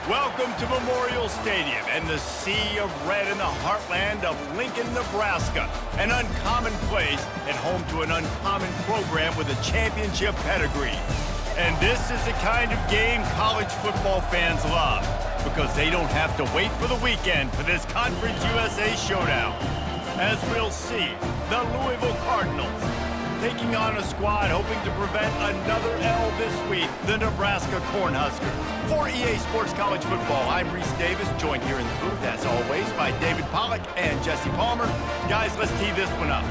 Welcome to Memorial Stadium and the sea of red in the heartland of Lincoln, Nebraska. An uncommon place and home to an uncommon program with a championship pedigree. And this is the kind of game college football fans love because they don't have to wait for the weekend for this Conference USA showdown. As we'll see, the Louisville Cardinals taking on a squad hoping to prevent another L this week, the Nebraska Cornhuskers. For EA Sports College Football, I'm Reese Davis, joined here in the booth, as always, by David Pollack and Jesse Palmer. Guys, let's tee this one up.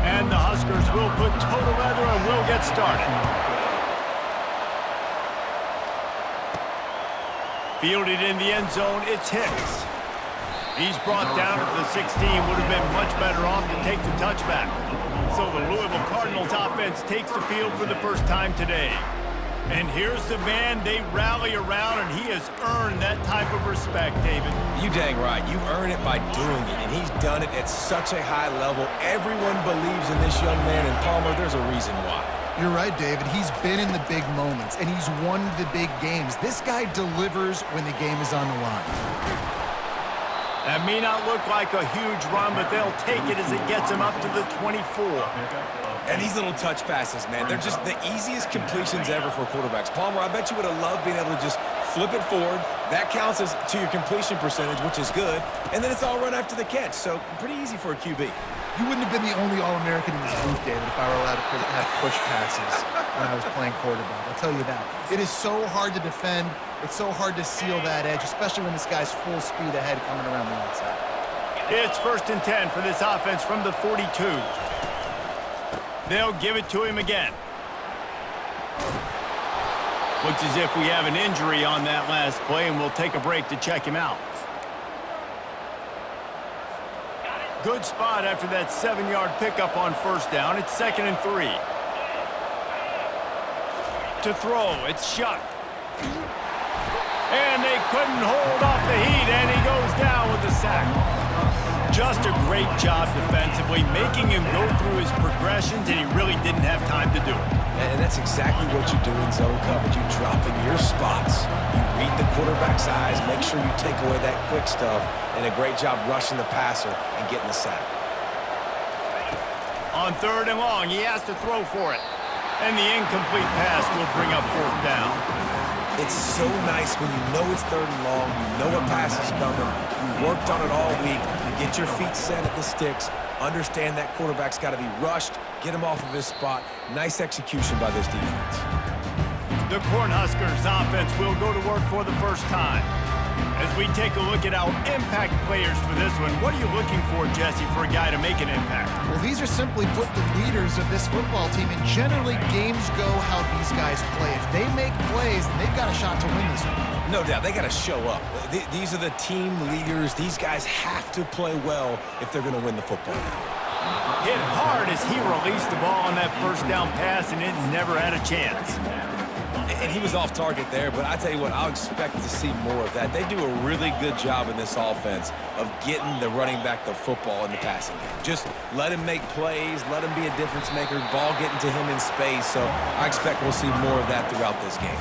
And the Huskers will put total leather and we'll get started. Fielded in the end zone, it's Hicks. He's brought down at the 16, would have been much better off to take the touchback. So the Louisville Cardinals offense takes the field for the first time today. And here's the man they rally around, and he has earned that type of respect, David. You dang right. You earn it by doing it, and he's done it at such a high level. Everyone believes in this young man, and Palmer, there's a reason why. You're right, David. He's been in the big moments, and he's won the big games. This guy delivers when the game is on the line. That may not look like a huge run, but they'll take it as it gets him up to the 24. And these little touch passes, man, they're just the easiest completions ever for quarterbacks. Palmer, I bet you would have loved being able to just flip it forward. That counts as to your completion percentage, which is good. And then it's all run after the catch, so pretty easy for a QB. You wouldn't have been the only All-American in this booth, David, if I were allowed to have push passes when I was playing quarterback. I'll tell you that. It is so hard to defend. It's so hard to seal that edge, especially when this guy's full speed ahead coming around the outside. It's 1st and 10 for this offense from the 42. They'll give it to him again. Looks as if we have an injury on that last play, and we'll take a break to check him out. Good spot after that 7-yard pickup on 1st down. It's 2nd and 3. To throw, it's Shuck. And they couldn't hold off the heat, and he goes down with the sack. Just a great job defensively, making him go through his progressions, and he really didn't have time to do it. And that's exactly what you do in zone coverage. You drop in your spots. You read the quarterback's eyes, make sure you take away that quick stuff, and a great job rushing the passer and getting the sack. On 3rd and long, he has to throw for it. And the incomplete pass will bring up 4th down. It's so nice when you know it's 3rd and long, you know a pass is coming, you worked on it all week, you get your feet set at the sticks, understand that quarterback's got to be rushed, get him off of his spot. Nice execution by this defense. The Cornhuskers offense will go to work for the first time. As we take a look at our impact players for this one, what are you looking for, Jesse, for a guy to make an impact? Well, these are simply put the leaders of this football team, and generally games go how these guys play. If they make plays, then they've got a shot to win this one. No doubt, they got to show up. These are the team leaders. These guys have to play well if they're going to win the football game. Hit hard as he released the ball on that 1st down pass, and it never had a chance. And he was off target there, but I tell you what, I'll expect to see more of that. They do a really good job in this offense of getting the running back the football in the passing game. Just let him make plays, let him be a difference maker, ball getting to him in space. So I expect we'll see more of that throughout this game.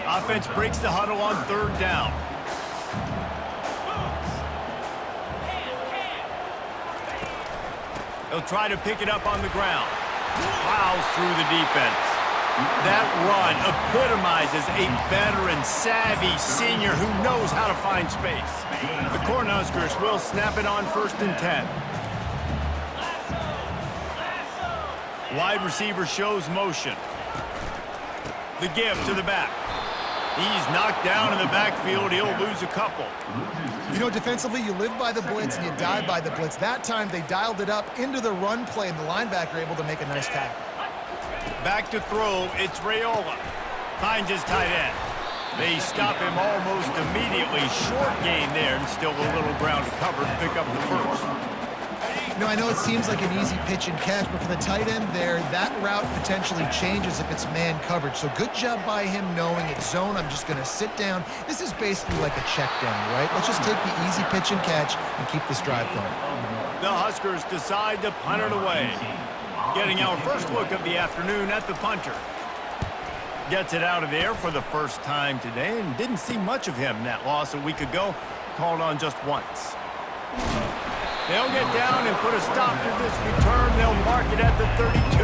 Offense breaks the huddle on 3rd down. They'll try to pick it up on the ground. Plows through the defense. That run epitomizes a veteran, savvy senior who knows how to find space. The Cornhuskers will snap it on 1st and 10. Wide receiver shows motion. The give to the back. He's knocked down in the backfield. He'll lose a couple. You know, defensively, you live by the blitz and you die by the blitz. That time, they dialed it up into the run play, and the linebacker able to make a nice tackle. Back to throw, it's Raiola. Finds his tight end. They stop him almost immediately. Short gain there, and still a little ground to cover to pick up the 1st. You know, I know it seems like an easy pitch and catch, but for the tight end there, that route potentially changes if it's man coverage. So good job by him knowing it's zone. I'm just going to sit down. This is basically like a check down, right? Let's just take the easy pitch and catch and keep this drive going. The Huskers decide to punt it away. Getting our first look of the afternoon at the punter. Gets it out of there for the first time today and didn't see much of him. That loss a week ago, called on just once. They'll get down and put a stop to this return. They'll mark it at the 32.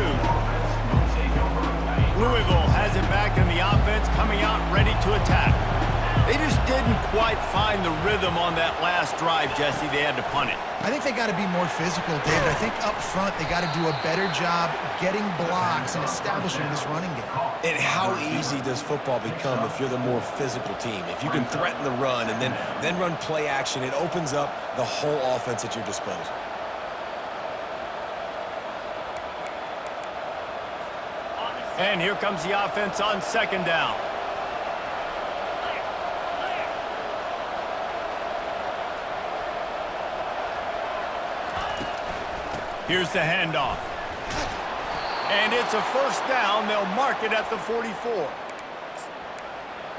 Louisville has it back in the offense, coming out ready to attack. They just didn't quite find the rhythm on that last drive, Jesse. They had to punt it. I think they got to be more physical, David. I think up front they got to do a better job getting blocks and establishing this running game. And how easy does football become if you're the more physical team? If you can threaten the run and then run play action, it opens up the whole offense at your disposal. And here comes the offense on second down. Here's the handoff. And it's a first down. They'll mark it at the 44.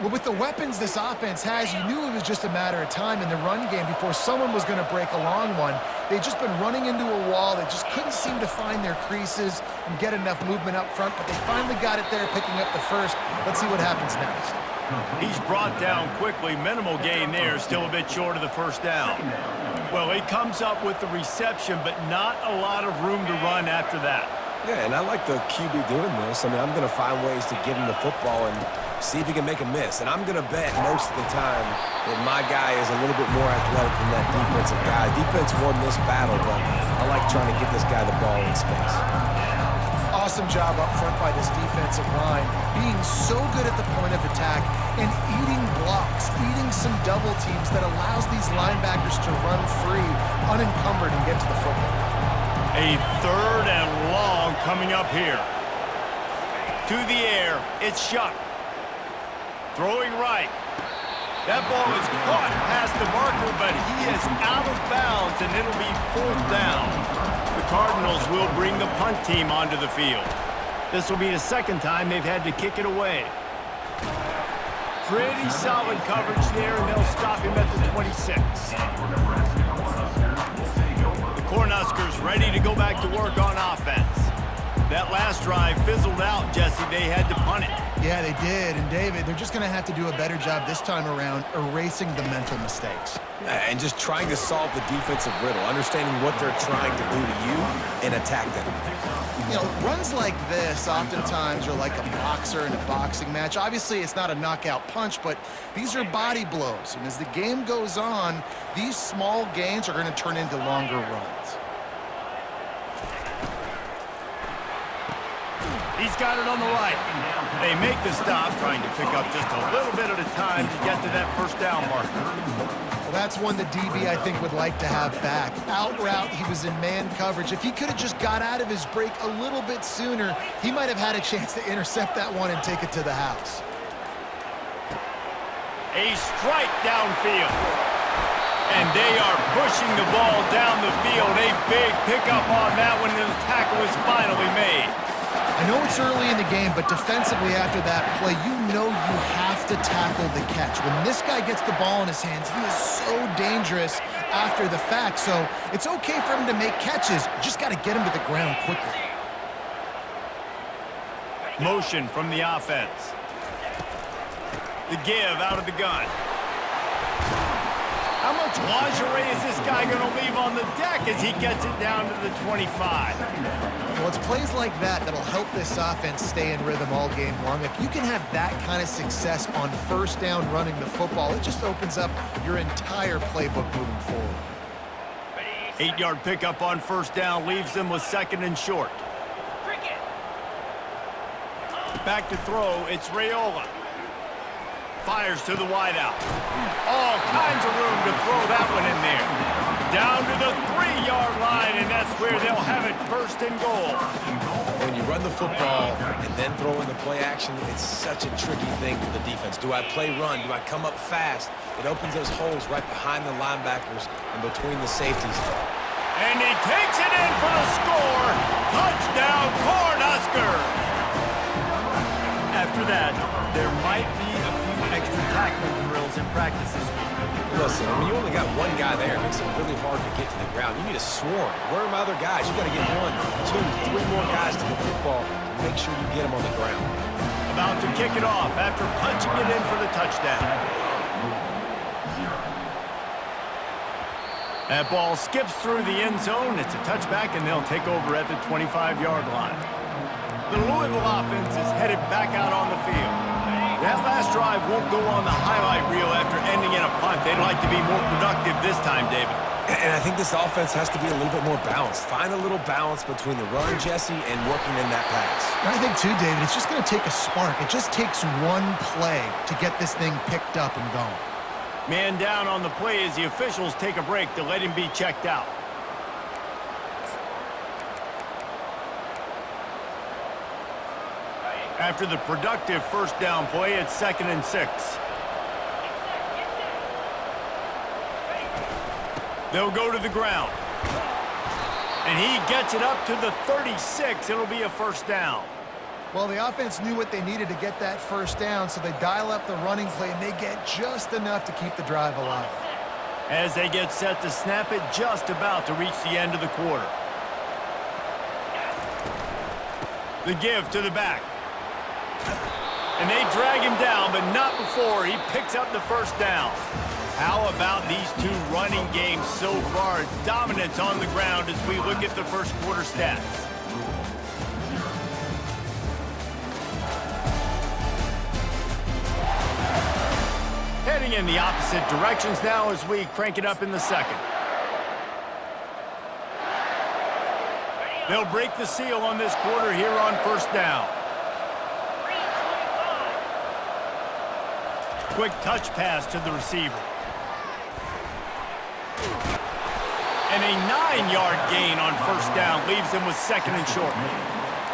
Well, with the weapons this offense has, you knew it was just a matter of time in the run game before someone was going to break a long one. They'd just been running into a wall. They just couldn't seem to find their creases and get enough movement up front, but they finally got it there, picking up the first. Let's see what happens next. He's brought down quickly. Minimal gain there, still a bit short of the first down. Well, he comes up with the reception, but not a lot of room to run after that. Yeah, and I like the QB doing this. I mean, I'm going to find ways to give him the football and see if he can make a miss. And I'm going to bet most of the time that my guy is a little bit more athletic than that defensive guy. Defense won this battle, but I like trying to get this guy the ball in space. Awesome job up front by this defensive line, being so good at the point of attack and eating blocks, eating some double teams that allows these linebackers to run free, unencumbered, and get to the football. A third and long coming up here. To the air, it's Shuck. Throwing right. That ball is caught past the marker, but he is out of bounds, and it'll be fourth down. The Cardinals will bring the punt team onto the field. This will be the second time they've had to kick it away. Pretty solid coverage there, and they'll stop him at the 26. The Cornhuskers ready to go back to work on offense. That last drive fizzled out, Jesse. They had to punt it. Yeah, they did. And, David, they're just going to have to do a better job this time around erasing the mental mistakes. And just trying to solve the defensive riddle, understanding what they're trying to do to you and attack them. You know, runs like this oftentimes are like a boxer in a boxing match. Obviously, it's not a knockout punch, but these are body blows. And as the game goes on, these small gains are going to turn into longer runs. He's got it on the right. They make the stop, trying to pick up just a little bit at a time to get to that first down marker. Well, that's one the DB, I think, would like to have back. Out route, he was in man coverage. If he could have just got out of his break a little bit sooner, he might have had a chance to intercept that one and take it to the house. A strike downfield. And they are pushing the ball down the field. A big pickup on that one, and the tackle is finally made. I know it's early in the game, but defensively after that play, you know you have to tackle the catch. When this guy gets the ball in his hands, he is so dangerous after the fact. So it's okay for him to make catches. You just got to get him to the ground quickly. Motion from the offense. The give out of the gun. How much lingerie is this guy going to leave on the deck as he gets it down to the 25? Well, it's plays like that that'll help this offense stay in rhythm all game long. If you can have that kind of success on first down running the football, it just opens up your entire playbook moving forward. 8-yard pickup on first down leaves them with second and short. Back to throw, it's Raiola. Fires to the wideout. All kinds of room to throw that one in there. Down to the 3-yard line, and that's where they'll have it first and goal. When you run the football and then throw in the play action, it's such a tricky thing for the defense. Do I play run? Do I come up fast? It opens those holes right behind the linebackers and between the safeties. And he takes it in for the score. Touchdown, Cornhuskers! After that, there might be a few extra tackling drills in practice this week. Listen, when you only got one guy there, it makes it really hard to get to the ground. You need a swarm. Where are my other guys? You got to get 1, 2, 3 more guys to the football and make sure you get them on the ground. About to kick it off after punching it in for the touchdown. That ball skips through the end zone. It's a touchback, and they'll take over at the 25-yard line. The Louisville offense is headed back out on the field. That last drive won't go on the highlight reel after ending in a punt. They'd like to be more productive this time, David. And I think this offense has to be a little bit more balanced. Find a little balance between the run, Jesse, and working in that pass. And I think, too, David, it's just going to take a spark. It just takes one play to get this thing picked up and going. Man down on the play as the officials take a break to let him be checked out. After the productive first down play, it's 2nd and 6. They'll go to the ground. And he gets it up to the 36. It'll be a first down. Well, the offense knew what they needed to get that first down, so they dial up the running play, and they get just enough to keep the drive alive. As they get set to snap it, just about to reach the end of the quarter. The give to the back. And they drag him down, but not before he picks up the first down. How about these two running games so far? Dominance on the ground as we look at the first quarter stats. Heading in the opposite directions now as we crank it up in the second. They'll break the seal on this quarter here on first down. Quick touch pass to the receiver. And a 9-yard gain on first down leaves them with 2nd and short.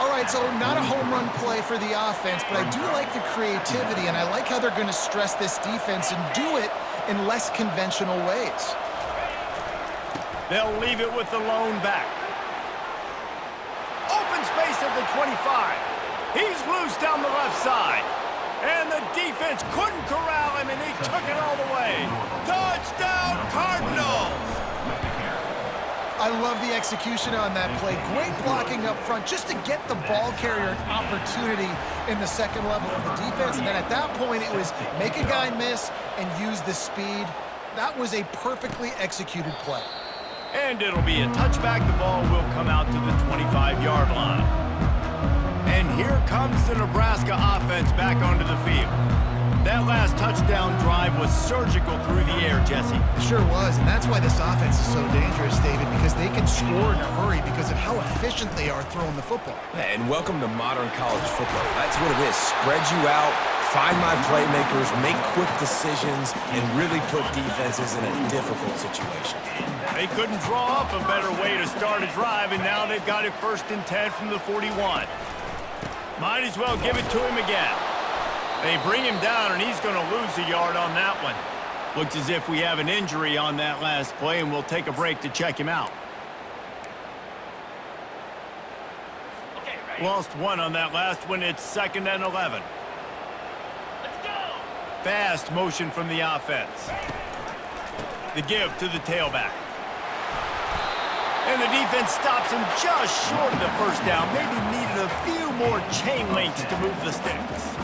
All right, so not a home run play for the offense, but I do like the creativity, and I like how they're going to stress this defense and do it in less conventional ways. They'll leave it with the lone back. Open space at the 25. He's loose down the left side. And the defense couldn't corral him, and he took it all the way. Touchdown, Cardinals! I love the execution on that play. Great blocking up front just to get the ball carrier an opportunity in the second level of the defense. And then at that point, it was make a guy miss and use the speed. That was a perfectly executed play. And it'll be a touchback. The ball will come out to the 25-yard line. And here comes the Nebraska offense back onto the field. That last touchdown drive was surgical through the air, Jesse. It sure was, and that's why this offense is so dangerous, David, because they can score in a hurry because of how efficient they are throwing the football. And welcome to modern college football. That's what it is. Spread you out, find my playmakers, make quick decisions, and really put defenses in a difficult situation. They couldn't draw up a better way to start a drive, and now they've got it 1st and 10 from the 41. Might as well give it to him again. They bring him down, and he's going to lose a yard on that one. Looks as if we have an injury on that last play, and we'll take a break to check him out. Lost one on that last one. It's 2nd and 11. Let's go. Fast motion from the offense. The give to the tailback. And the defense stops him just short of the first down. Maybe needed a few more chain links to move the sticks.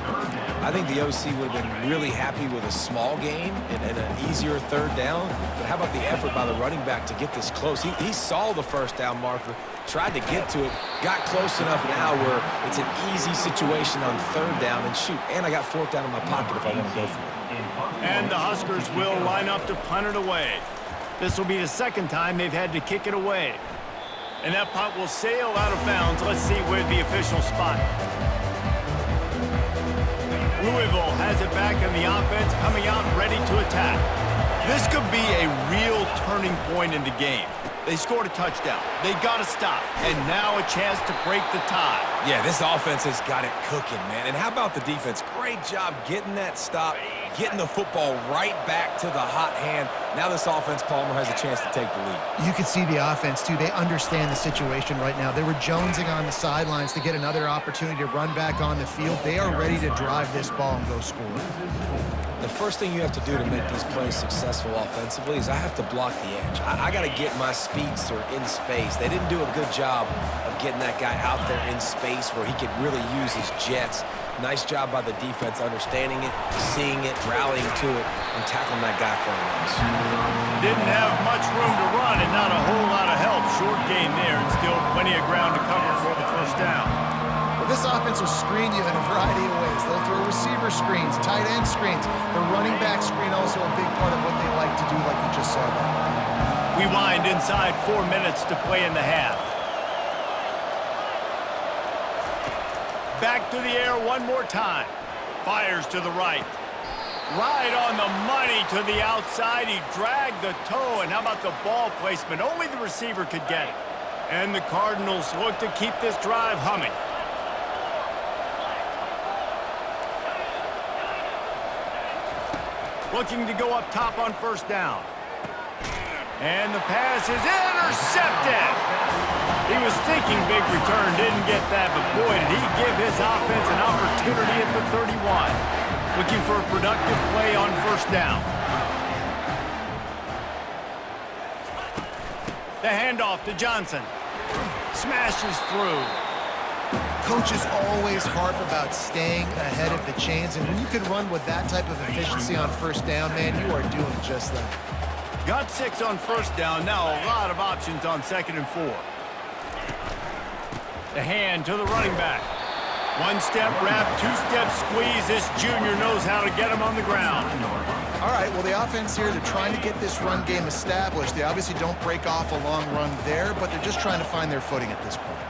I think the OC would have been really happy with a small gain and an easier 3rd down. But how about the effort by the running back to get this close? He saw the first down marker, tried to get to it, got close enough now where it's an easy situation on 3rd down. And shoot, and I got 4th down in my pocket if I want to go for it. And the Huskers will line up to punt it away. This will be the 2nd time they've had to kick it away. And that punt will sail out of bounds. Let's see where the official spot. Louisville has it back in the offense, coming out ready to attack. This could be a real turning point in the game. They scored a touchdown. They got to stop. And now a chance to break the tie. Yeah, this offense has got it cooking, man. And how about the defense? Great job getting that stop, getting the football right back to the hot hand. Now this offense, Palmer, has a chance to take the lead. You can see the offense, too. They understand the situation right now. They were jonesing on the sidelines to get another opportunity to run back on the field. They are ready to drive this ball and go score. The first thing you have to do to make these plays successful offensively is I have to block the edge. I got to get my speedster in space. They didn't do a good job of getting that guy out there in space where he could really use his jets. Nice job by the defense understanding it, seeing it, rallying to it, and tackling that guy for a loss. Didn't have much room to run and not a whole lot of help. Short gain there and still plenty of ground to cover for the first down. Well, this offense will screen you in a variety of ways. They'll throw receiver screens, tight end screens. The running back screen also a big part of what they like to do, like you just saw there. We wind inside 4 minutes to play in the half. Back to the air one more time. Fires to the right. Right on the money to the outside. He dragged the toe, and how about the ball placement? Only the receiver could get it. And the Cardinals look to keep this drive humming. Looking to go up top on first down. And the pass is intercepted. He was thinking big return, didn't get that, but boy, did he give his offense an opportunity at the 31. Looking for a productive play on first down. The handoff to Johnson. Smashes through. Coaches always harp about staying ahead of the chains, and when you can run with that type of efficiency on first down, man, you are doing just that. Got 6 on first down. Now a lot of options on 2nd and 4. The hand to the running back. 1-step wrap, 2-step squeeze. This junior knows how to get him on the ground. All right, well, the offense here, they're trying to get this run game established. They obviously don't break off a long run there, but they're just trying to find their footing at this point.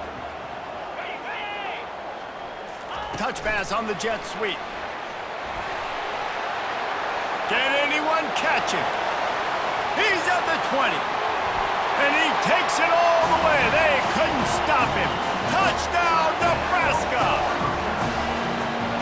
Touch pass on the jet sweep. Can anyone catch him? He's at the 20. And he takes it all the way. They couldn't stop him. Touchdown, Nebraska!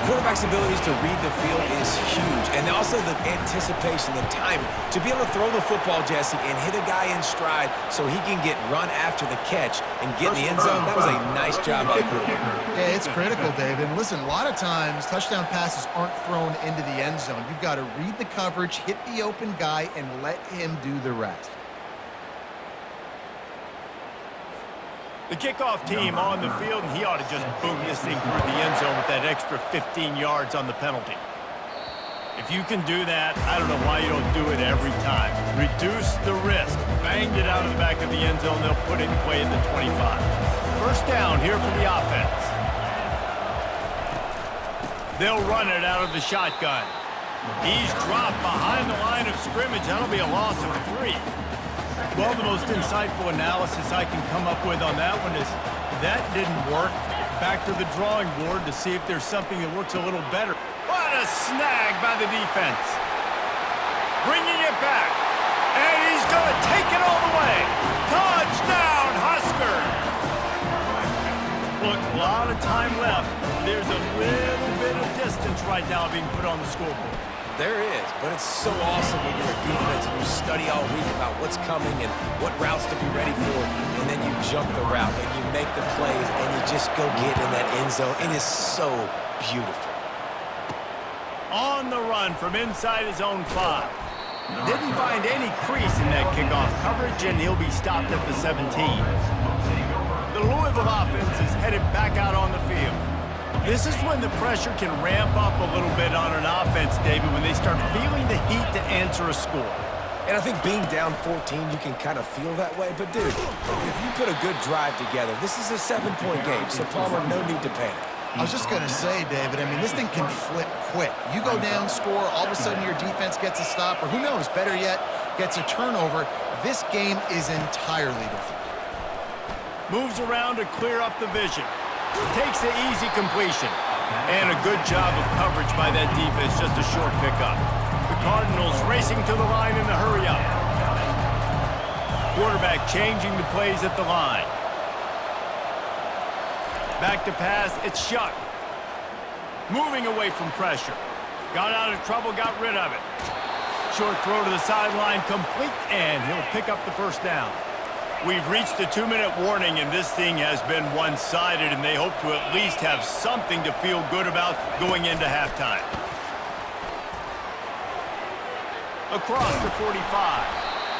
Quarterback's abilities to read the field is huge. And also the anticipation, the timing. To be able to throw the football, Jesse, and hit a guy in stride so he can get run after the catch and get in the end zone, that was a nice job by the quarterback. Yeah, it's critical, David. And listen, a lot of times touchdown passes aren't thrown into the end zone. You've got to read the coverage, hit the open guy, and let him do the rest. The kickoff team on the field, and he ought to just boom this thing through the end zone with that extra 15 yards on the penalty. If you can do that, I don't know why you don't do it every time. Reduce the risk. Banged it out of the back of the end zone. They'll put it in play at the 25. First down here for the offense. They'll run it out of the shotgun. He's dropped behind the line of scrimmage. That'll be a loss of 3. Well, the most insightful analysis I can come up with on that one is that didn't work. Back to the drawing board to see if there's something that works a little better. What a snag by the defense. Bringing it back. And he's going to take it all the way. Touchdown, Huskers! Look, a lot of time left. There's a little bit of distance right now being put on the scoreboard. There is, but it's so awesome when you're a defense and you study all week about what's coming and what routes to be ready for, and then you jump the route and you make the plays and you just go get in that end zone. It is so beautiful. On the run from inside his own 5. Didn't find any crease in that kickoff coverage, and he'll be stopped at the 17. The Louisville offense is headed back out on the field. This is when the pressure can ramp up a little bit on an offense, David, when they start feeling the heat to answer a score. And I think being down 14, you can kind of feel that way. But, dude, if you put a good drive together, this is a 7-point game, so Palmer, no need to panic. I was just going to say, David, I mean, this thing can flip quick. You go down, score, all of a sudden your defense gets a stop, or who knows, better yet, gets a turnover. This game is entirely different. Moves around to clear up the vision. Takes the easy completion. And a good job of coverage by that defense, just a short pickup. The Cardinals racing to the line in the hurry-up. Quarterback changing the plays at the line. Back to pass, it's Shuck. Moving away from pressure. Got out of trouble, got rid of it. Short throw to the sideline, complete, and he'll pick up the first down. We've reached the 2-minute warning, and this thing has been one-sided, and they hope to at least have something to feel good about going into halftime. Across the 45.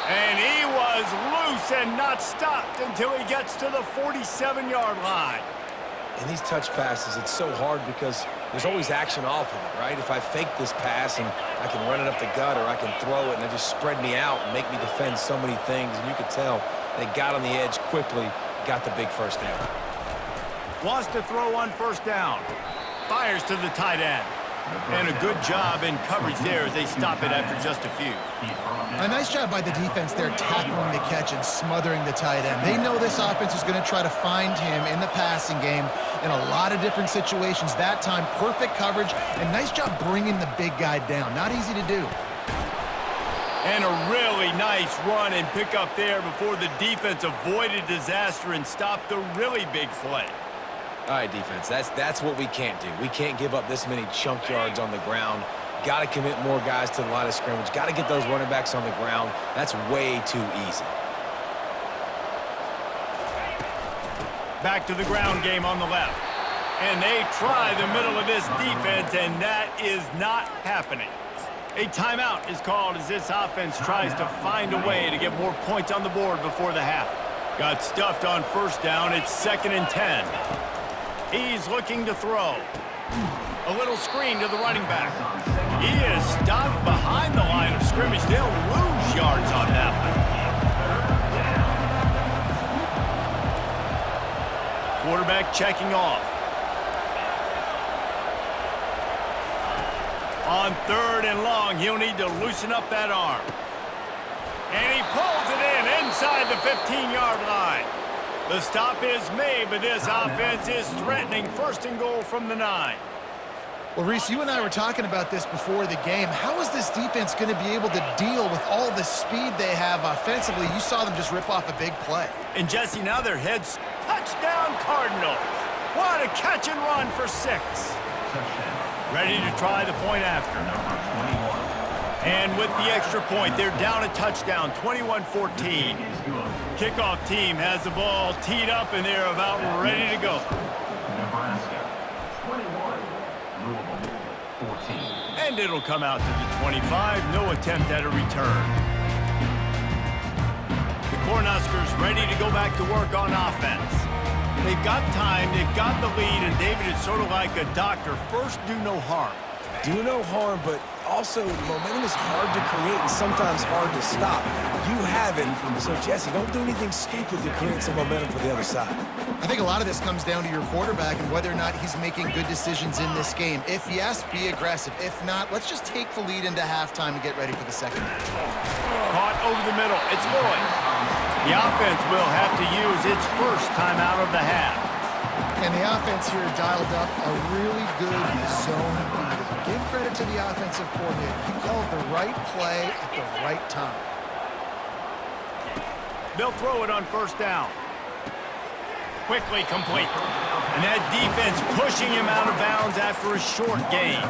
And he was loose and not stopped until he gets to the 47-yard line. In these touch passes, it's so hard because there's always action off of it, right? If I fake this pass and I can run it up the gut, or I can throw it and it just spread me out and make me defend so many things, and you could tell they got on the edge quickly, got the big first down. Wants to throw on first down. Fires to the tight end. And a good job in coverage there as they stop it after just a few. A nice job by the defense there, tackling the catch and smothering the tight end. They know this offense is going to try to find him in the passing game in a lot of different situations. That time, perfect coverage, and nice job bringing the big guy down. Not easy to do. And a really nice run and pick up there before the defense avoided disaster and stopped the really big play. All right, defense, that's what we can't do. We can't give up this many chunk yards on the ground. Got to commit more guys to the line of scrimmage. Got to get those running backs on the ground. That's way too easy. Back to the ground game on the left. And they try the middle of this defense, and that is not happening. A timeout is called as this offense tries to find a way to get more points on the board before the half. Got stuffed on first down. It's 2nd and 10. He's looking to throw. A little screen to the running back. He is stopped behind the line of scrimmage. They'll lose yards on that one. Quarterback checking off. On 3rd and long, he'll need to loosen up that arm. And he pulls it in inside the 15-yard line. The stop is made, but this offense is threatening 1st and goal from the 9. Well, Reese, you and I were talking about this before the game. How is this defense going to be able to deal with all the speed they have offensively? You saw them just rip off a big play. And, Jesse, now their heads touchdown Cardinals. What a catch and run for 6. Ready to try the point after. And with the extra point, they're down a touchdown, 21-14. Kickoff team has the ball teed up, and they're about ready to go. And it'll come out to the 25. No attempt at a return. The Cornhuskers ready to go back to work on offense. They've got time, they've got the lead, and David is sort of like a doctor. First, do no harm. Do no harm, but also momentum is hard to create and sometimes hard to stop. You have it, so Jesse, don't do anything stupid to create some momentum for the other side. I think a lot of this comes down to your quarterback and whether or not he's making good decisions in this game. If yes, be aggressive. If not, let's just take the lead into halftime and get ready for the second half. Caught over the middle. It's Lloyd. The offense will have to use its first time out of the half. And the offense here dialed up a really good zone beat. Give credit to the offensive coordinator. He called the right play at the right time. They'll throw it on first down. Quickly complete. And that defense pushing him out of bounds after a short gain.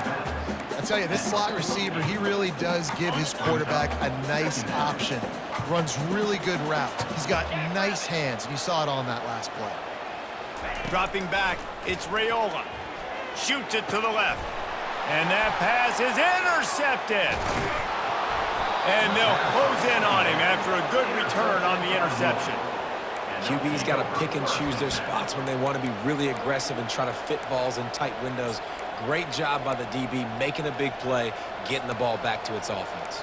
I tell you, this slot receiver, he really does give his quarterback a nice option. Runs really good routes. He's got nice hands, and you saw it on that last play. Dropping back, it's Raiola. Shoots it to the left. And that pass is intercepted. And they'll close in on him after a good return on the interception. QB's got to pick and choose their spots when they want to be really aggressive and try to fit balls in tight windows. Great job by the DB making a big play, getting the ball back to its offense.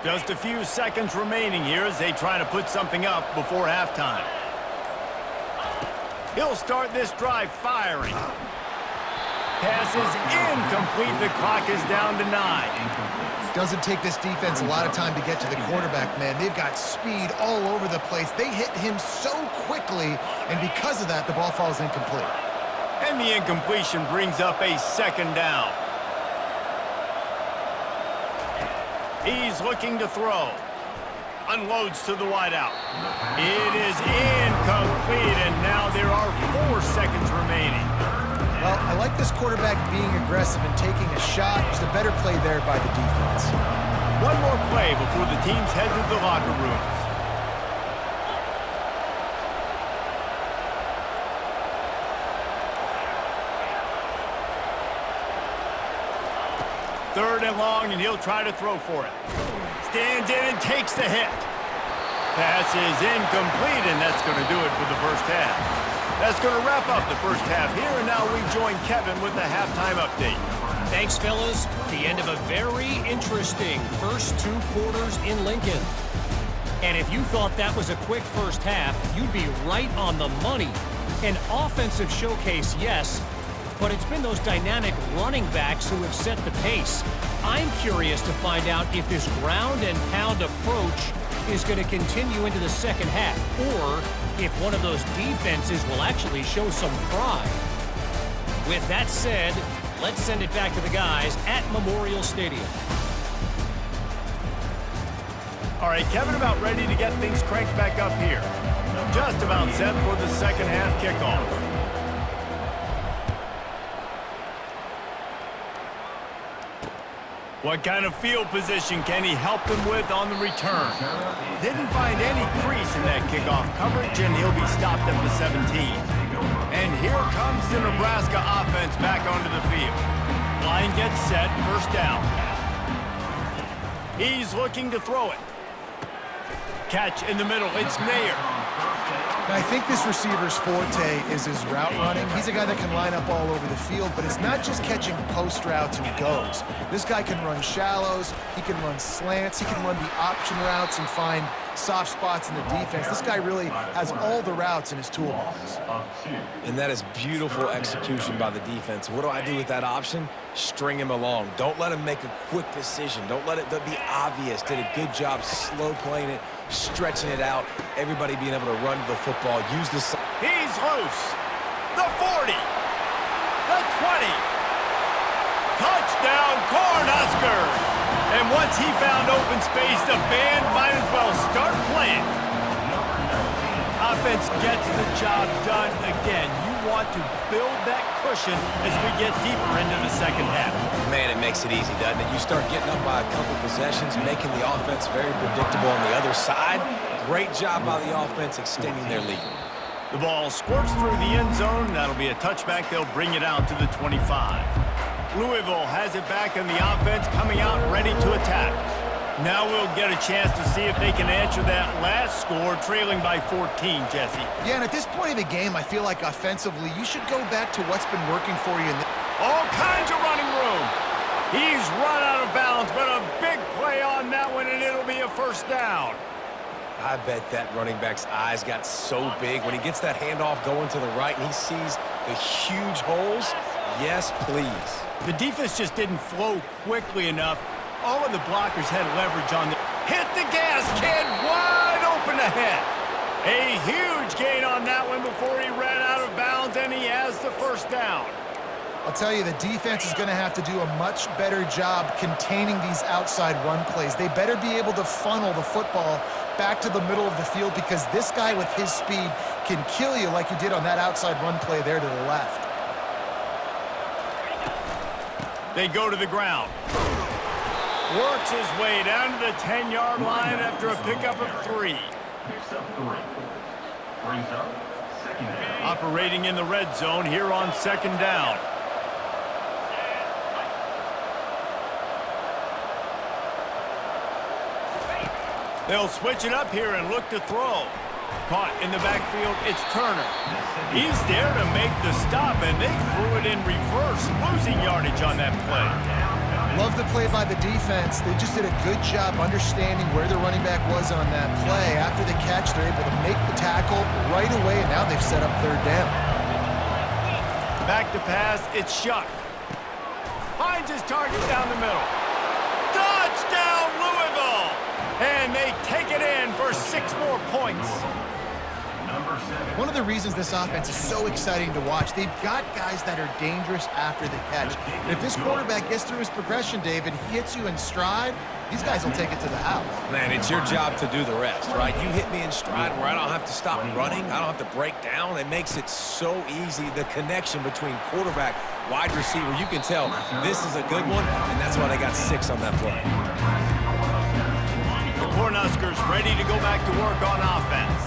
Just a few seconds remaining here as they try to put something up before halftime. He'll start this drive firing. Pass is incomplete. The clock is down to 9. Doesn't take this defense a lot of time to get to the quarterback, man. They've got speed all over the place. They hit him so quickly, and because of that, the ball falls incomplete. And the incompletion brings up a second down. He's looking to throw. Unloads to the wideout. It is incomplete, and now there are 4 seconds remaining. Well, I like this quarterback being aggressive and taking a shot. Just a better play there by the defense. One more play before the teams head to the locker rooms. Third and long, and he'll try to throw for it. Stands in and takes the hit. Pass is incomplete, and that's going to do it for the first half. That's going to wrap up the first half here, and now we join Kevin with the halftime update. Thanks, fellas. The end of a very interesting first 2 quarters in Lincoln. And if you thought that was a quick first half, you'd be right on the money. An offensive showcase, yes, but it's been those dynamic running backs who have set the pace. I'm curious to find out if this ground and pound approach is going to continue into the second half, or if one of those defenses will actually show some pride. With that said, let's send it back to the guys at Memorial Stadium. All right, Kevin, about ready to get things cranked back up here. Just about set for the second half kickoff. What kind of field position can he help them with on the return? Didn't find any crease in that kickoff coverage, and he'll be stopped at the 17. And here comes the Nebraska offense back onto the field. Line gets set, first down. He's looking to throw it. Catch in the middle, it's Nair. Now, I think this receiver's forte is his route running. He's a guy that can line up all over the field, but it's not just catching post routes and goes. This guy can run shallows, he can run slants, he can run the option routes and find soft spots in the defense. This guy really has all the routes in his toolbox. And that is beautiful execution by the defense. What do I do with that option? String him along. Don't let him make a quick decision. Don't let it be obvious. Did a good job slow playing it, stretching it out, everybody being able to run to the football, use the... He's loose. The 40. The 20. Touchdown, Cornhuskers. And once he found open space, the band might as well start playing. Offense gets the job done again. You want to build that cushion as we get deeper into the second half. Man, it makes it easy, doesn't it? You start getting up by a couple possessions, making the offense very predictable on the other side. Great job by the offense extending their lead. The ball squirts through the end zone. That'll be a touchback. They'll bring it out to the 25. Louisville has it back in the offense, coming out ready to attack. Now we'll get a chance to see if they can answer that last score, trailing by 14, Jesse. Yeah, and at this point in the game, I feel like offensively, you should go back to what's been working for you. All kinds of running room. He's run out of bounds, but a big play on that one, and it'll be a first down. I bet that running back's eyes got so big when he gets that handoff going to the right and he sees the huge holes. Yes, please. The defense just didn't flow quickly enough. All of the blockers had leverage on the... Hit the gas, kid! Wide open ahead. A huge gain on that one before he ran out of bounds, and he has the first down. I'll tell you, the defense is going to have to do a much better job containing these outside run plays. They better be able to funnel the football back to the middle of the field, because this guy with his speed can kill you like he did on that outside run play there to the left. They go to the ground. Works his way down to the 10-yard line after a pickup of 3. Operating in the red zone here on second down. They'll switch it up here and look to throw. Caught in the backfield, it's Turner. He's there to make the stop, and they threw it in reverse, losing yardage on that play. Love the play by the defense. They just did a good job understanding where the running back was on that play. After the catch, they're able to make the tackle right away, and now they've set up third down. Back to pass, it's Shuck. Finds his target down the middle. Touchdown, Louisville! And they take it in for 6 more points. One of the reasons this offense is so exciting to watch, they've got guys that are dangerous after the catch. And if this quarterback gets through his progression, David, he hits you in stride, these guys will take it to the house. Man, it's your job to do the rest, right? You hit me in stride where I don't have to stop running. I don't have to break down. It makes it so easy. The connection between quarterback, wide receiver, you can tell this is a good one, and that's why they got 6 on that play. The Cornhuskers ready to go back to work on offense.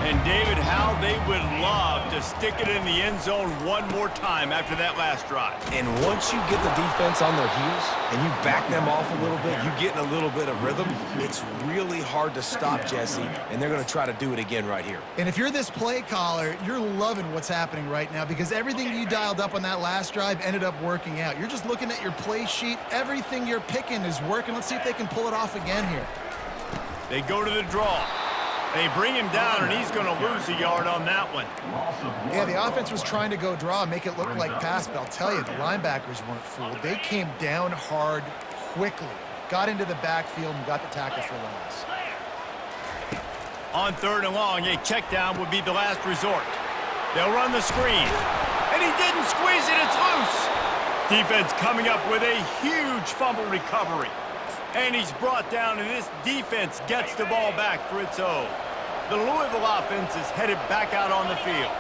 And David, how they would love to stick it in the end zone one more time after that last drive. And once you get the defense on their heels and you back them off a little bit, you get in a little bit of rhythm, it's really hard to stop, Jesse, and they're going to try to do it again right here. And if you're this play caller, you're loving what's happening right now because everything you dialed up on that last drive ended up working out. You're just looking at your play sheet. Everything you're picking is working. Let's see if they can pull it off again here. They go to the draw. They bring him down, and he's going to lose a yard on that one. Yeah, the offense was trying to go draw and make it look like pass, but I'll tell you, the linebackers weren't fooled. They came down hard quickly, got into the backfield, and got the tackle for loss. On 3rd and long, a check down would be the last resort. They'll run the screen, and he didn't squeeze it. It's loose. Defense coming up with a huge fumble recovery. And he's brought down, and this defense gets the ball back for its own. The Louisville offense is headed back out on the field.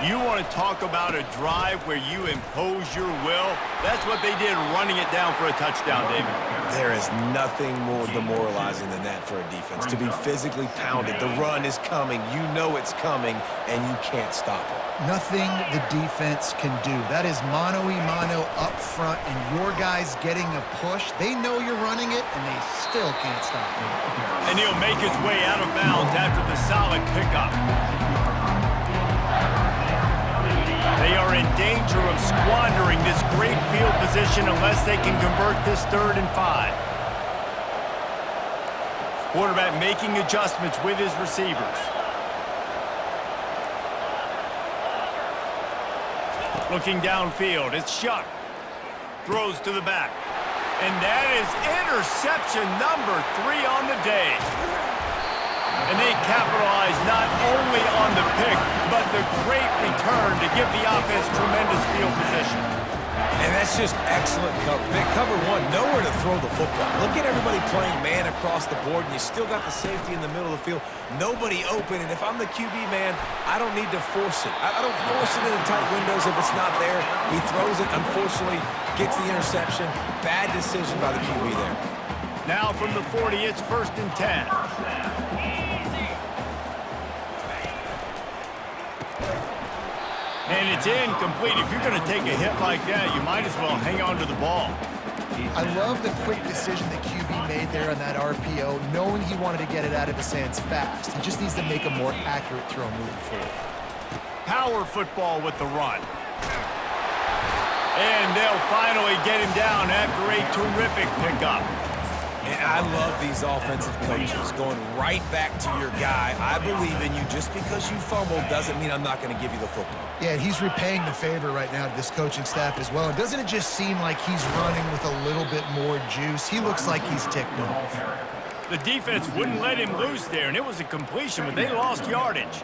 You want to talk about a drive where you impose your will? That's what they did, running it down for a touchdown, David. There is nothing more demoralizing than that for a defense, to be physically pounded. The run is coming. You know it's coming, and you can't stop it. Nothing the defense can do. That is mano-a-mano up front, and your guys getting a push. They know you're running it, and they still can't stop it. And he'll make his way out of bounds after the solid pickup. They are in danger of squandering this great field position unless they can convert this 3rd and 5. Quarterback making adjustments with his receivers. Looking downfield, it's Shuck. Throws to the back. And that is interception number 3 on the day. And they capitalize not only on the pick, but the great return to give the offense tremendous field position. And that's just excellent cover. They cover 1, nowhere to throw the football. Look at everybody playing man across the board, and you still got the safety in the middle of the field. Nobody open, and if I'm the QB man, I don't need to force it. I don't force it into tight windows if it's not there. He throws it, unfortunately, gets the interception. Bad decision by the QB there. Now from the 40, it's 1st and 10. And it's incomplete. If you're going to take a hit like that, you might as well hang on to the ball. I love the quick decision the QB made there on that RPO, knowing he wanted to get it out of his hands fast. He just needs to make a more accurate throw moving forward. Power football with the run. And they'll finally get him down after a terrific pickup. And I love these offensive coaches going right back to your guy. I believe in you. Just because you fumbled doesn't mean I'm not going to give you the football. Yeah, he's repaying the favor right now to this coaching staff as well. And doesn't it just seem like he's running with a little bit more juice? He looks like he's ticked off. The defense wouldn't let him loose there, and it was a completion, but they lost yardage.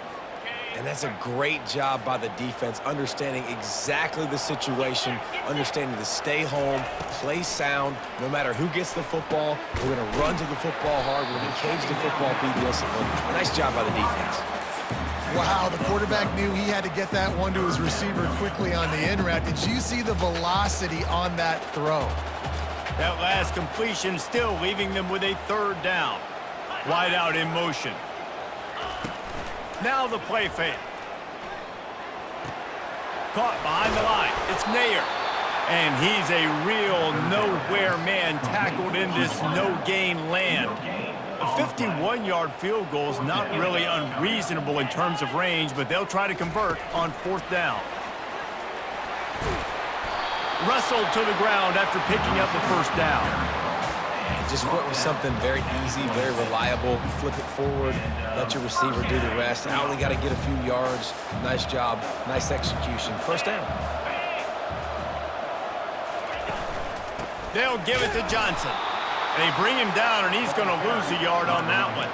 And that's a great job by the defense, understanding exactly the situation, understanding to stay home, play sound, no matter who gets the football. We're going to run to the football hard. We're going to cage the football, be disciplined. Nice job by the defense. Wow, the quarterback knew he had to get that one to his receiver quickly on the in route. Did you see the velocity on that throw? That last completion still leaving them with a 3rd down. Wide out in motion. Now the play fake. Caught behind the line. It's Nair. And he's a real nowhere man tackled in this no-gain land. A 51-yard field goal is not really unreasonable in terms of range, but they'll try to convert on 4th down. Wrestled to the ground after picking up the 1st down. Just went with something very easy, very reliable. Flip it forward, let your receiver do the rest. I only got to get a few yards. Nice job, nice execution. 1st down. They'll give it to Johnson. They bring him down, and he's going to lose a yard on that one.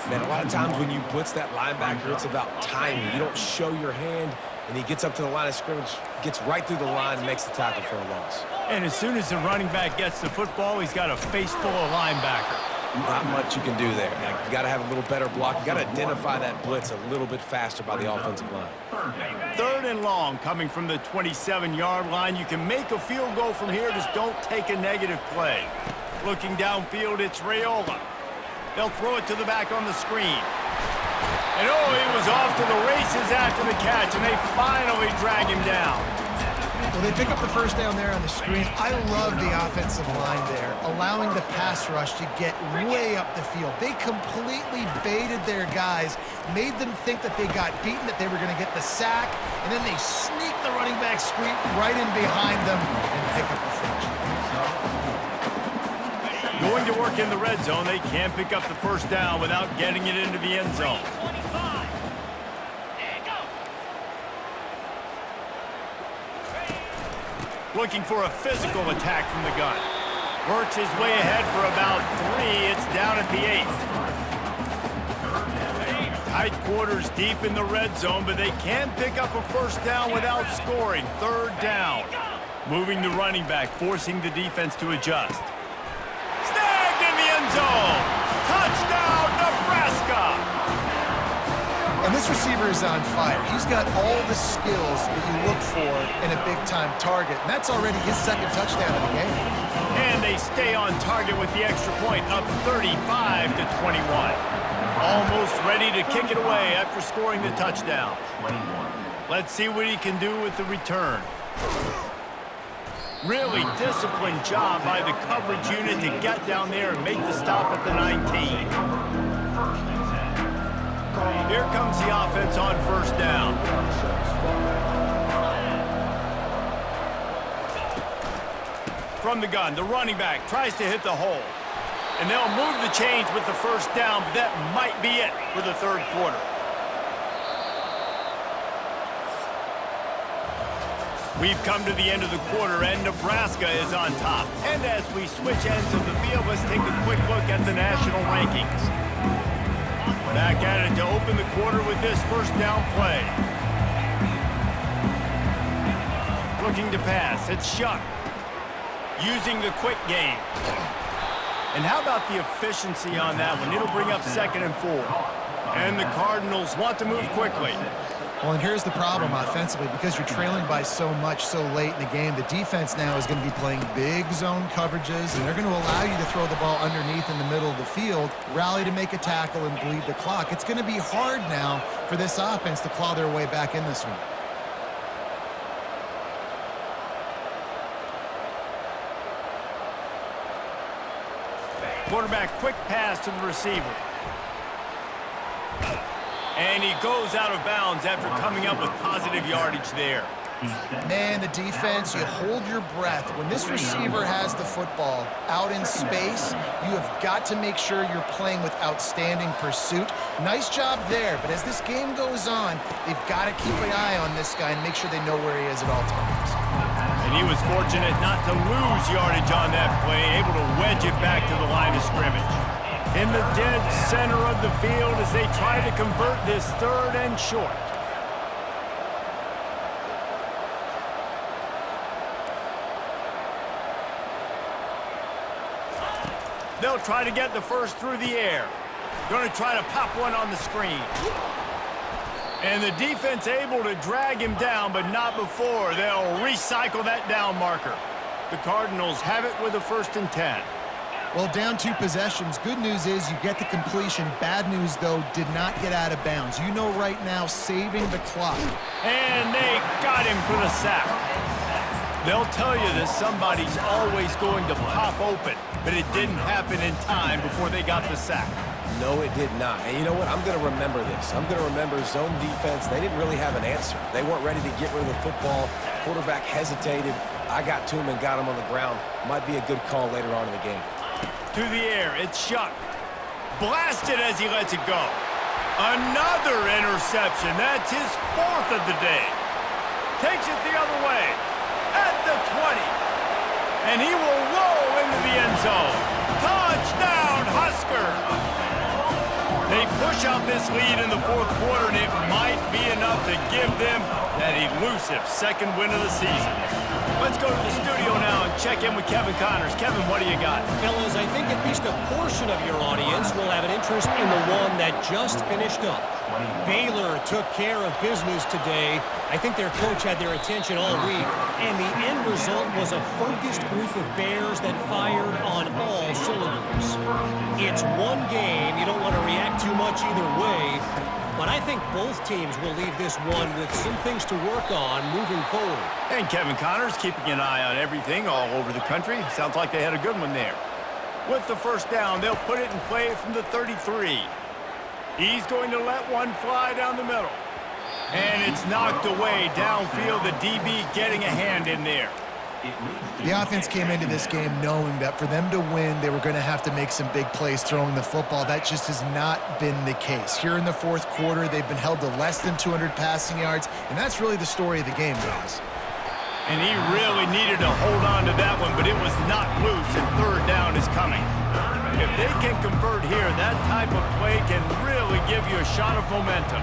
Man, a lot of times when you blitz that linebacker, it's about timing. You don't show your hand, and he gets up to the line of scrimmage, gets right through the line, and makes the tackle for a loss. And as soon as the running back gets the football, he's got a face full of linebacker. Not much you can do there. You got to have a little better block. You got to identify that blitz a little bit faster by the offensive line. 3rd and long coming from the 27-yard line. You can make a field goal from here. Just don't take a negative play. Looking downfield, it's Raiola. They'll throw it to the back on the screen. And oh, he was off to the races after the catch, and they finally drag him down. Well, they pick up the first down there on the screen. I love the offensive line there, allowing the pass rush to get way up the field. They completely baited their guys, made them think that they got beaten, that they were going to get the sack, and then they sneak the running back screen right in behind them and pick up the finish. Going to work in the red zone, they can't pick up the first down without getting it into the end zone. Looking for a physical attack from the gun. Works his way ahead for about 3. It's down at the 8. Tight quarters deep in the red zone, but they can pick up a first down without scoring. 3rd down. Moving the running back, forcing the defense to adjust. Snagged in the end zone. Touchdown, Nebraska. And this receiver is on fire. He's got all the skills that you look for in a big-time target. And that's already his 2nd touchdown of the game. And they stay on target with the extra point, up 35-21. Almost ready to kick it away after scoring the touchdown. Let's see what he can do with the return. Really disciplined job by the coverage unit to get down there and make the stop at the 19. Here comes the offense on first down. From the gun, the running back tries to hit the hole. And they'll move the chains with the first down, but that might be it for the 3rd quarter. We've come to the end of the quarter, and Nebraska is on top. And as we switch ends of the field, let's take a quick look at the national rankings. Back at it to open the quarter with this first down play. Looking to pass, it's Shuck. Using the quick game. And how about the efficiency on that one? It'll bring up 2nd and 4. And the Cardinals want to move quickly. Well, and here's the problem offensively. Because you're trailing by so much so late in the game, the defense now is going to be playing big zone coverages, and they're going to allow you to throw the ball underneath in the middle of the field, rally to make a tackle, and bleed the clock. It's going to be hard now for this offense to claw their way back in this one. Quarterback quick pass to the receiver. And he goes out of bounds after coming up with positive yardage there. Man, the defense, you hold your breath. When this receiver has the football out in space, you have got to make sure you're playing with outstanding pursuit. Nice job there, but as this game goes on, they've got to keep an eye on this guy and make sure they know where he is at all times. And he was fortunate not to lose yardage on that play, able to wedge it back to the line of scrimmage. In the dead center of the field as they try to convert this 3rd and short. They'll try to get the first through the air. Going to try to pop one on the screen. And the defense able to drag him down, but not before. They'll recycle that down marker. The Cardinals have it with a 1st and 10. Well, down 2 possessions. Good news is you get the completion. Bad news, though, did not get out of bounds. You know right now, saving the clock. And they got him for the sack. They'll tell you that somebody's always going to pop open, but it didn't happen in time before they got the sack. No, it did not. And you know what? I'm going to remember this. I'm going to remember zone defense. They didn't really have an answer. They weren't ready to get rid of the football. Quarterback hesitated. I got to him and got him on the ground. Might be a good call later on in the game. To the air, it's Shuck. Blasted as he lets it go. Another interception. That's his 4th of the day. Takes it the other way. At the 20. And he will roll into the end zone. Touchdown, Huskers! They push out this lead in the fourth quarter, and it might be enough to give them that elusive second win of the season. Let's go to the studio now and check in with Kevin Connors. Kevin, what do you got? Fellas, I think at least a portion of your audience will have an interest in the one that just finished up. Baylor took care of business today. I think their coach had their attention all week, and the end result was a focused group of Bears that fired on all cylinders. It's one game. You don't want to react too much either way, but I think both teams will leave this one with some things to work on moving forward. And Kevin Connors keeping an eye on everything all over the country. Sounds like they had a good one there. With the first down, they'll put it in play from the 33. He's going to let one fly down the middle. And it's knocked away downfield. The DB getting a hand in there. The offense came into this game knowing that for them to win, they were going to have to make some big plays throwing the football. That just has not been the case. Here in the fourth quarter, they've been held to less than 200 passing yards, and that's really the story of the game, guys. And he really needed to hold on to that one, but it was not loose, and third down is coming. If they can convert here, that type of play can really give you a shot of momentum.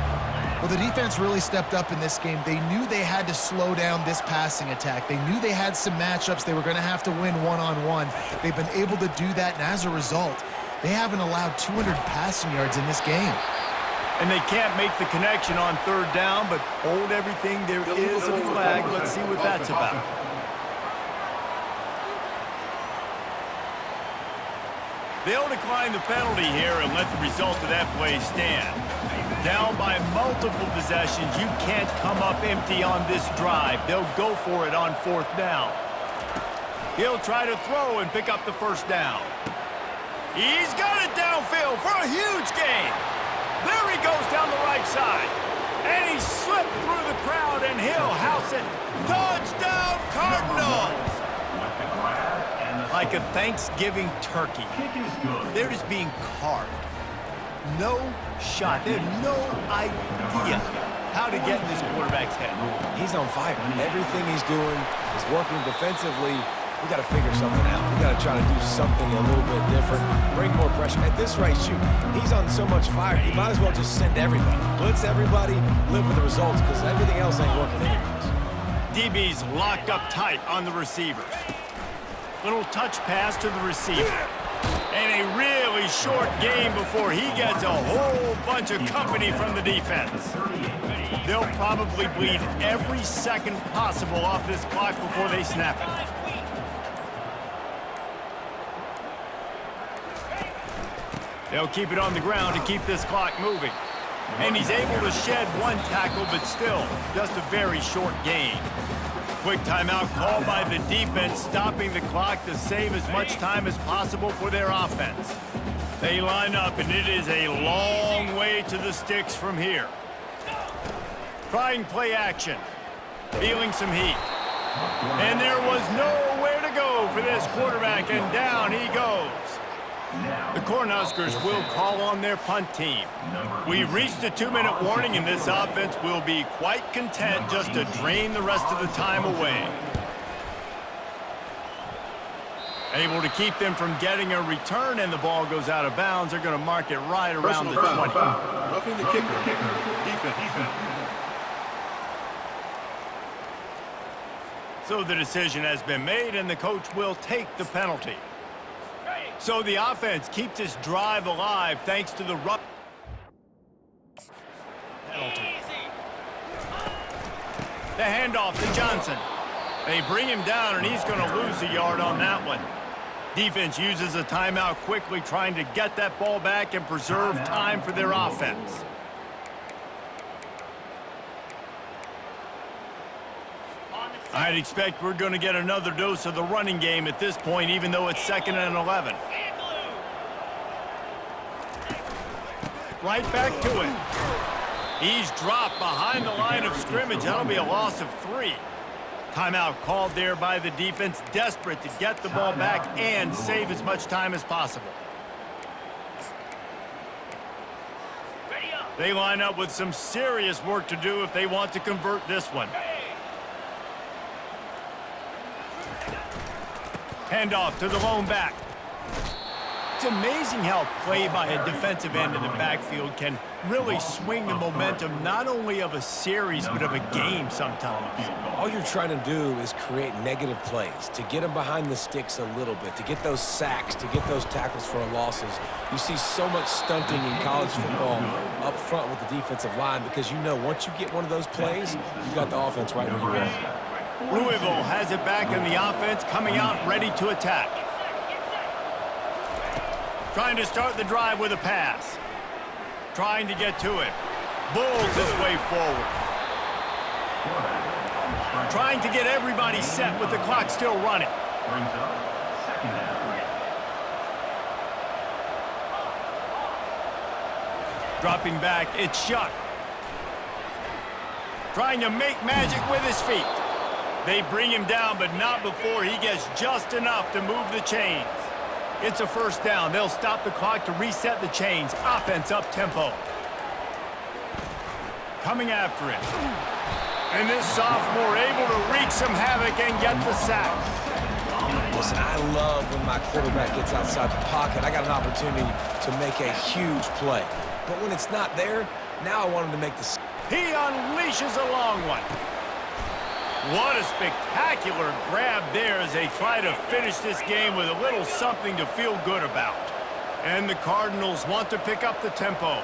Well, the defense really stepped up in this game. They knew they had to slow down this passing attack. They knew they had some matchups they were going to have to win one-on-one. They've been able to do that, and as a result, they haven't allowed 200 passing yards in this game. And they can't make the connection on third down, but hold everything. There is a flag. Let's see what that's about. They'll decline the penalty here and let the result of that play stand. Down by multiple possessions, you can't come up empty on this drive. They'll go for it on fourth down. He'll try to throw and pick up the first down. He's got it downfield for a huge gain. There he goes down the right side. And he slipped through the crowd, and he'll house it. Touchdown, Cardinals! Like a Thanksgiving turkey. They're just being carved. No shot. They have no idea how to get in this quarterback's head. He's on fire. Everything he's doing is working defensively. We got to figure something out. We got to try to do something a little bit different. Bring more pressure. At this rate, shoot, he's on so much fire, you might as well just send everybody. Blitz everybody, live with the results, because everything else ain't working anyways. DB's locked up tight on the receivers. Little touch pass to the receiver. And a really short game before he gets a whole bunch of company from the defense. They'll probably bleed every second possible off this clock before they snap it. They'll keep it on the ground to keep this clock moving. And he's able to shed one tackle, but still, just a very short gain. Quick timeout called by the defense, stopping the clock to save as much time as possible for their offense. They line up, and it is a long way to the sticks from here. Trying play action. Feeling some heat. And there was nowhere to go for this quarterback, and down he goes. The Cornhuskers will call on their punt team. We've reached a 2-minute warning, and this offense will be quite content just to drain the rest of the time away. Able to keep them from getting a return, and the ball goes out of bounds. They're going to mark it right around the 20. Roughing the kicker. Defense. So the decision has been made, and the coach will take the penalty. So the offense keeps this drive alive thanks to the rough penalty. The handoff to Johnson. They bring him down, and he's going to lose a yard on that one. Defense uses a timeout quickly, trying to get that ball back and preserve time for their offense. I'd expect we're going to get another dose of the running game at this point, even though it's 2nd and 11. Right back to it. He's dropped behind the line of scrimmage. That'll be a loss of 3. Timeout called there by the defense, desperate to get the ball back and save as much time as possible. They line up with some serious work to do if they want to convert this one. Handoff to the lone back. It's amazing how play by a defensive end in the backfield can really swing the momentum not only of a series but of a game sometimes. All you're trying to do is create negative plays, to get them behind the sticks a little bit, to get those sacks, to get those tackles for losses. You see so much stunting in college football up front with the defensive line because you know once you get one of those plays, you got the offense right where you want it. Louisville has it back in the offense, coming out ready to attack. Trying to start the drive with a pass. Trying to get to it. Bulls his way forward. Trying to get everybody set with the clock still running. Dropping back, it's Shuck. Trying to make magic with his feet. They bring him down, but not before he gets just enough to move the chains. It's a first down. They'll stop the clock to reset the chains. Offense up tempo. Coming after it. And this sophomore able to wreak some havoc and get the sack. Listen, I love when my quarterback gets outside the pocket. I got an opportunity to make a huge play. But when it's not there, now I want him to make the... He unleashes a long one. What a spectacular grab there as they try to finish this game with a little something to feel good about. And the Cardinals want to pick up the tempo.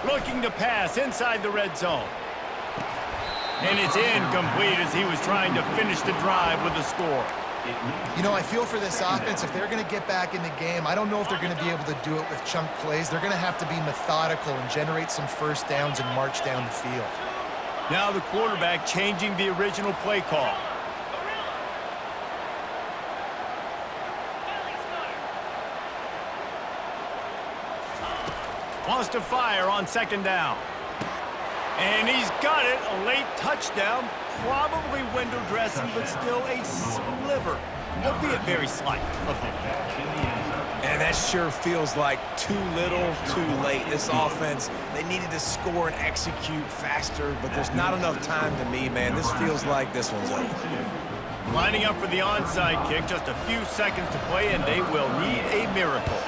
Looking to pass inside the red zone. And it's incomplete as he was trying to finish the drive with a score. You know, I feel for this offense, if they're going to get back in the game, I don't know if they're going to be able to do it with chunk plays. They're going to have to be methodical and generate some first downs and march down the field. Now the quarterback changing the original play call. Wants to fire on second down. And he's got it, a late touchdown. Probably window dressing, but still a sliver, albeit very slight, of hope. And that sure feels like too little, too late. This offense, they needed to score and execute faster, but there's not enough time to me, man. This feels like this one's over. Lining up for the onside kick, just a few seconds to play, and they will need a miracle.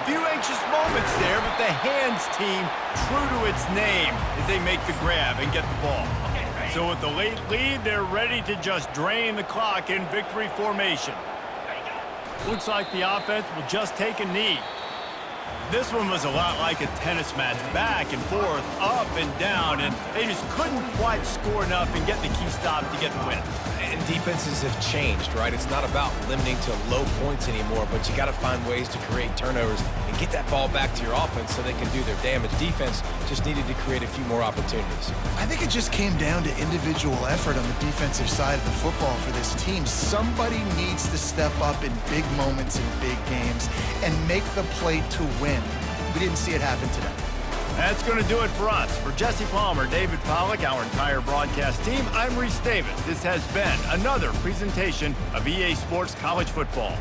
Few anxious moments there, but the hands team true to its name as they make the grab and get the ball. So with the late lead, they're ready to just drain the clock in victory formation. Looks like the offense will just take a knee. This one was a lot like a tennis match, back and forth, up and down, and they just couldn't quite score enough and get the key stop to get the win. And defenses have changed, right? It's not about limiting to low points anymore, but you got to find ways to create turnovers and get that ball back to your offense so they can do their damage. Defense just needed to create a few more opportunities. I think it just came down to individual effort on the defensive side of the football for this team. Somebody needs to step up in big moments in big games and make the play to win. We didn't see it happen today. That's going to do it for us. For Jesse Palmer, David Pollack, our entire broadcast team, I'm Reese Davis. This has been another presentation of EA Sports College Football.